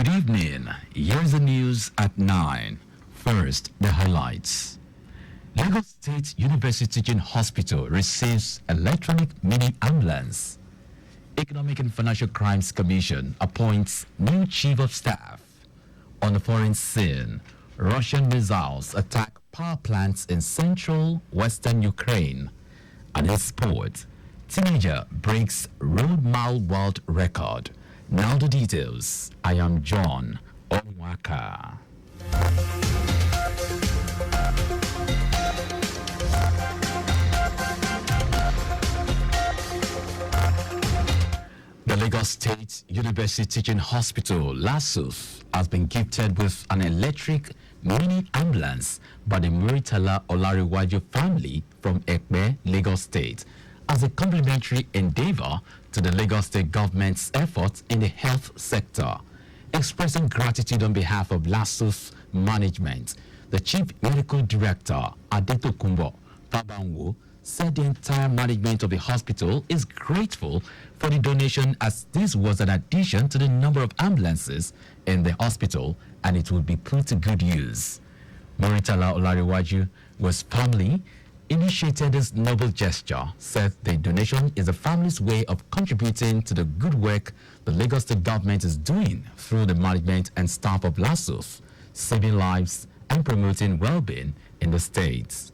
Good evening. Here's the news at 9. First, the highlights. Lagos State University Teaching Hospital receives electronic mini ambulance. Economic and Financial Crimes Commission appoints new chief of staff. On the foreign scene, Russian missiles attack power plants in central western Ukraine. And in sport, teenager breaks road mile world record. Now the details. I am John Omoaka. The Lagos State University Teaching Hospital, LASUF, has been gifted with an electric mini ambulance by the Muritala Olariwaju family from Ekpe, Lagos State, as a complementary endeavor to the Lagos State government's efforts in the health sector. Expressing gratitude on behalf of LASUF management, the Chief Medical Director, Adetokunbo Fabanwo, said the entire management of the hospital is grateful for the donation, as this was an addition to the number of ambulances in the hospital and it will be put to good use. Muritala Olariwaju was family initiated this noble gesture, said the donation is the family's way of contributing to the good work the Lagos State government is doing through the management and staff of LASUF, saving lives and promoting well-being in the state.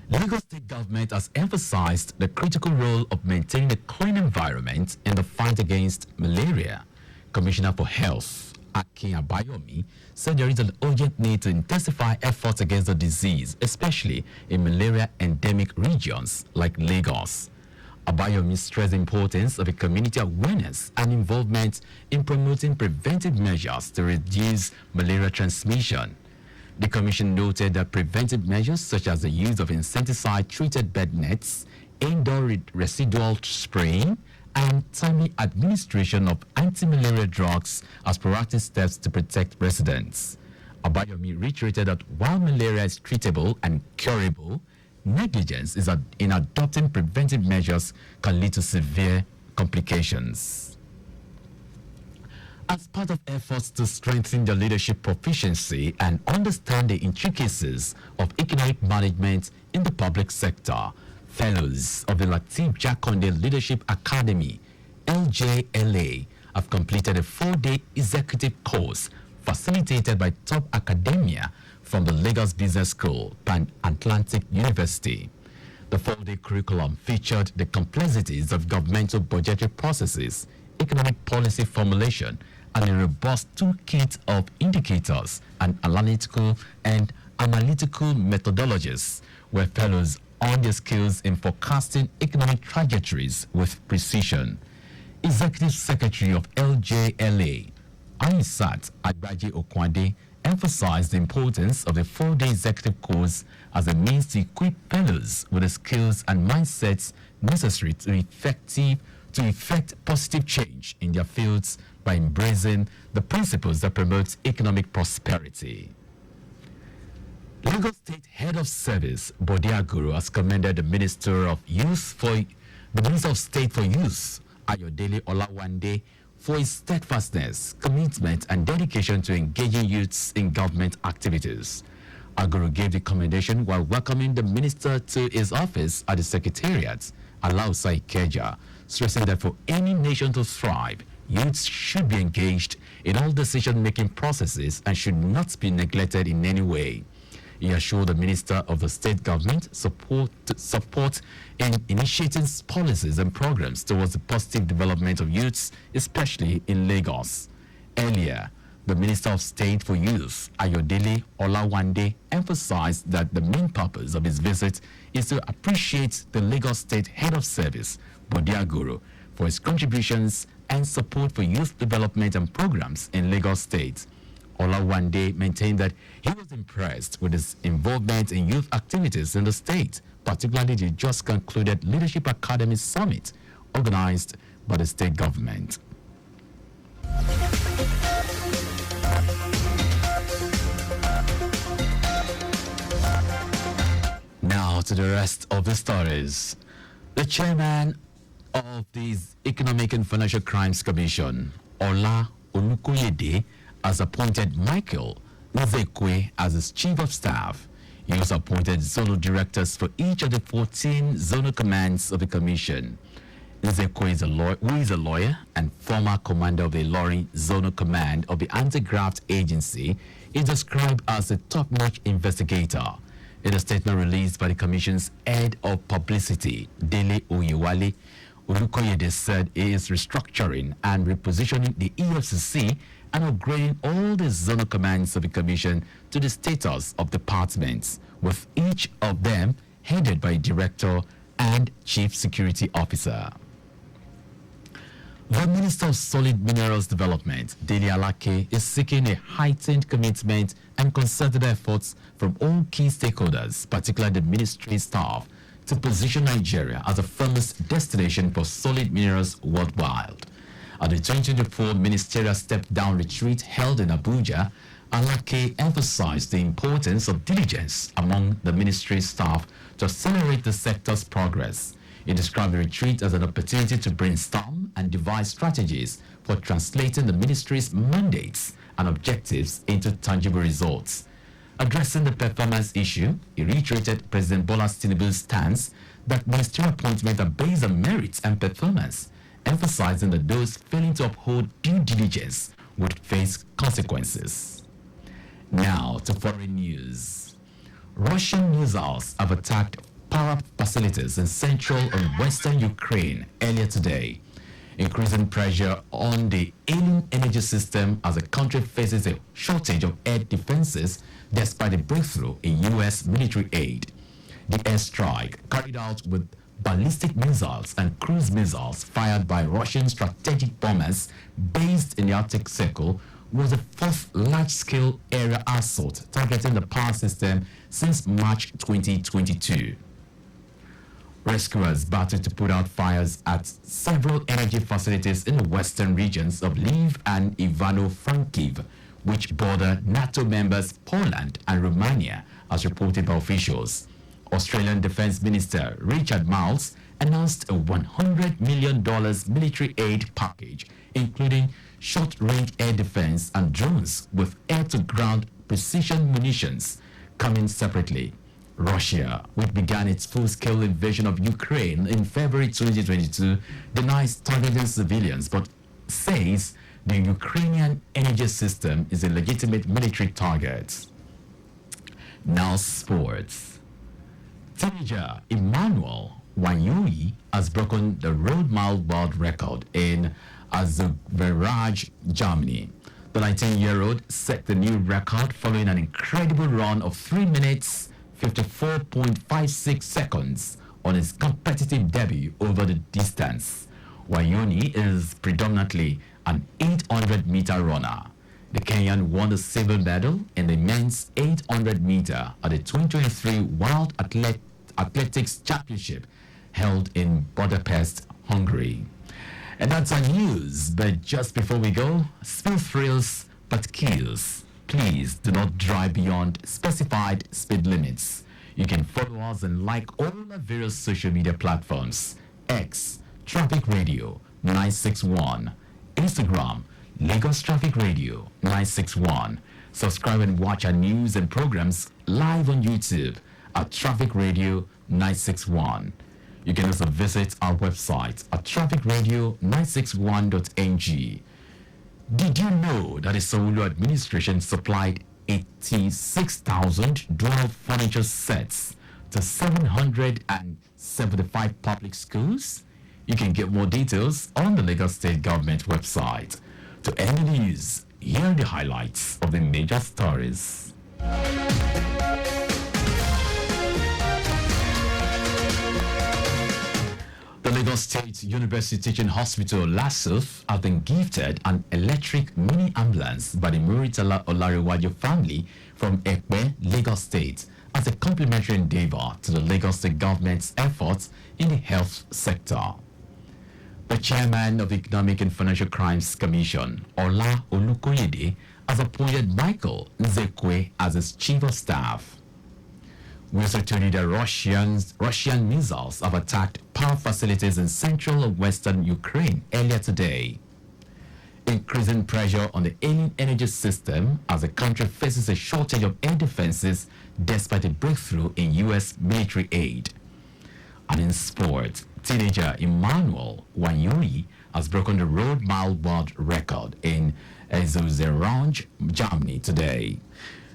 Lagos State government has emphasized the critical role of maintaining a clean environment in the fight against malaria. Commissioner for Health, Akin Abayomi, said there is an urgent need to intensify efforts against the disease, especially in malaria endemic regions like Lagos. Abayomi stressed the importance of a community awareness and involvement in promoting preventive measures to reduce malaria transmission. The Commission noted that preventive measures such as the use of insecticide-treated bed nets, indoor residual spraying, and timely administration of anti-malaria drugs as proactive steps to protect residents. Abayomi reiterated that while malaria is treatable and curable, negligence in adopting preventive measures can lead to severe complications. As part of efforts to strengthen the leadership proficiency and understand the intricacies of economic management in the public sector, fellows of the Lateef Jakonde Leadership Academy, LJLA, have completed a 4-day executive course facilitated by top academia from the Lagos Business School, Pan Atlantic University. The 4-day curriculum featured the complexities of governmental budgetary processes, economic policy formulation, and a robust toolkit of indicators and analytical methodologies, where fellows earn their skills in forecasting economic trajectories with precision. Executive Secretary of LJLA, Aisat Agbaje Okwade, emphasized the importance of the 4-day executive course as a means to equip fellows with the skills and mindsets necessary to effect positive change in their fields by embracing the principles that promote economic prosperity. Lagos State Head of Service, Bode Aguru, has commended the Minister of State for Youth, Ayodele Olawande, for his steadfastness, commitment, and dedication to engaging youths in government activities. Aguru gave the commendation while welcoming the minister to his office at the Secretariat, Alausa Ikeja, stressing that for any nation to thrive, youths should be engaged in all decision-making processes and should not be neglected in any way. He assured the minister of the state government support in initiating policies and programs towards the positive development of youths, especially in Lagos. Earlier, the Minister of State for Youth, Ayodele Olawande, emphasized that the main purpose of his visit is to appreciate the Lagos State Head of Service, Bode Aguru, for his contributions and support for youth development and programs in Lagos State. Olawande maintained that he was impressed with his involvement in youth activities in the state, particularly the just concluded Leadership Academy Summit organized by the state government. Now to the rest of the stories. The chairman of the Economic and Financial Crimes Commission, Ola Olukoyede has appointed Michael Nzekwe as his chief of staff. He also appointed zonal directors for each of the 14 zonal commands of the commission. Nzekwe who is a lawyer and former commander of the Ilorin Zonal Command of the Anti-Graft Agency, is described as a top-notch investigator. In a statement released by the Commission's head of publicity, Dele Oyewale, Olukoyede said he is restructuring and repositioning the EFCC and upgrading all the zonal commands of the Commission to the status of departments, with each of them headed by a director and chief security officer. The Minister of Solid Minerals Development, Dele Alake, is seeking a heightened commitment and concerted efforts from all key stakeholders, particularly the ministry staff, to position Nigeria as the firmest destination for solid minerals worldwide. At the 2024 Ministerial Step-Down Retreat held in Abuja, Alake emphasized the importance of diligence among the ministry staff to accelerate the sector's progress. He described the retreat as an opportunity to brainstorm and devise strategies for translating the ministry's mandates and objectives into tangible results. Addressing the performance issue, he reiterated President Bola Tinubu's stance that ministerial appointments are based on merits and performance, emphasizing that those failing to uphold due diligence would face consequences. Now to foreign news. Russian missiles have attacked power facilities in central and western Ukraine earlier today, increasing pressure on the ailing energy system as the country faces a shortage of air defenses despite a breakthrough in U.S. military aid. The airstrike, carried out with ballistic missiles and cruise missiles fired by Russian strategic bombers based in the Arctic Circle, was the fourth large-scale aerial assault targeting the power system since March 2022. Rescuers battled to put out fires at several energy facilities in the western regions of Lviv and Ivano-Frankivsk, which border NATO members Poland and Romania, as reported by officials. Australian Defence Minister Richard Marles announced a $100 million military aid package, including short-range air defense and drones with air-to-ground precision munitions, coming separately. Russia, which began its full-scale invasion of Ukraine in February 2022, denies targeting civilians but says the Ukrainian energy system is a legitimate military target. Now sports. Teenager Emmanuel Wanyuyi has broken the road mile world record in Azerbaijan, Germany. The 19-year-old set the new record following an incredible run of 3 minutes 54.56 seconds on his competitive debut over the distance. Wanyoni is predominantly an 800-meter runner. The Kenyan won the silver medal in the men's 800-meter at the 2023 World Athletics Championship held in Budapest, Hungary. And that's our news. But just before we go, spill thrills but kills. Please do not drive beyond specified speed limits. You can follow us and like all our various social media platforms: X, Traffic Radio 961, Instagram, Lagos Traffic Radio 961. Subscribe and watch our news and programs live on YouTube at Traffic Radio 961. You can also visit our website at trafficradio961.ng. Did you know that the Sowolu administration supplied 86,000 dual furniture sets to 775 public schools? You can get more details on the Lagos State Government website. To end the news, here are the highlights of the major stories. The Lagos State University Teaching Hospital, LASUF, have been gifted an electric mini ambulance by the Muritala Olariwaju family from Ekpe, Lagos State, as a complementary endeavor to the Lagos State government's efforts in the health sector. The chairman of the Economic and Financial Crimes Commission, Ola Olukoyede, has appointed Michael Nzekwe as his chief of staff. We also told you that Russian missiles have attacked power facilities in central and western Ukraine earlier today. increasing pressure on the alien energy system as the country faces a shortage of air defenses despite a breakthrough in U.S. military aid. And in sports, teenager Emmanuel Wanyuri has broken the road mile world record in Zuzerange, Germany today.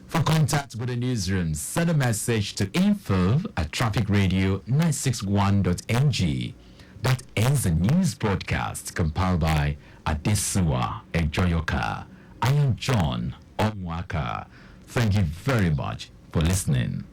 For contact with the newsroom, send a message to info@trafficradio961.ng. That ends the news broadcast compiled by Adesua Ejoyoka. I am John Omoaka. Thank you very much for listening.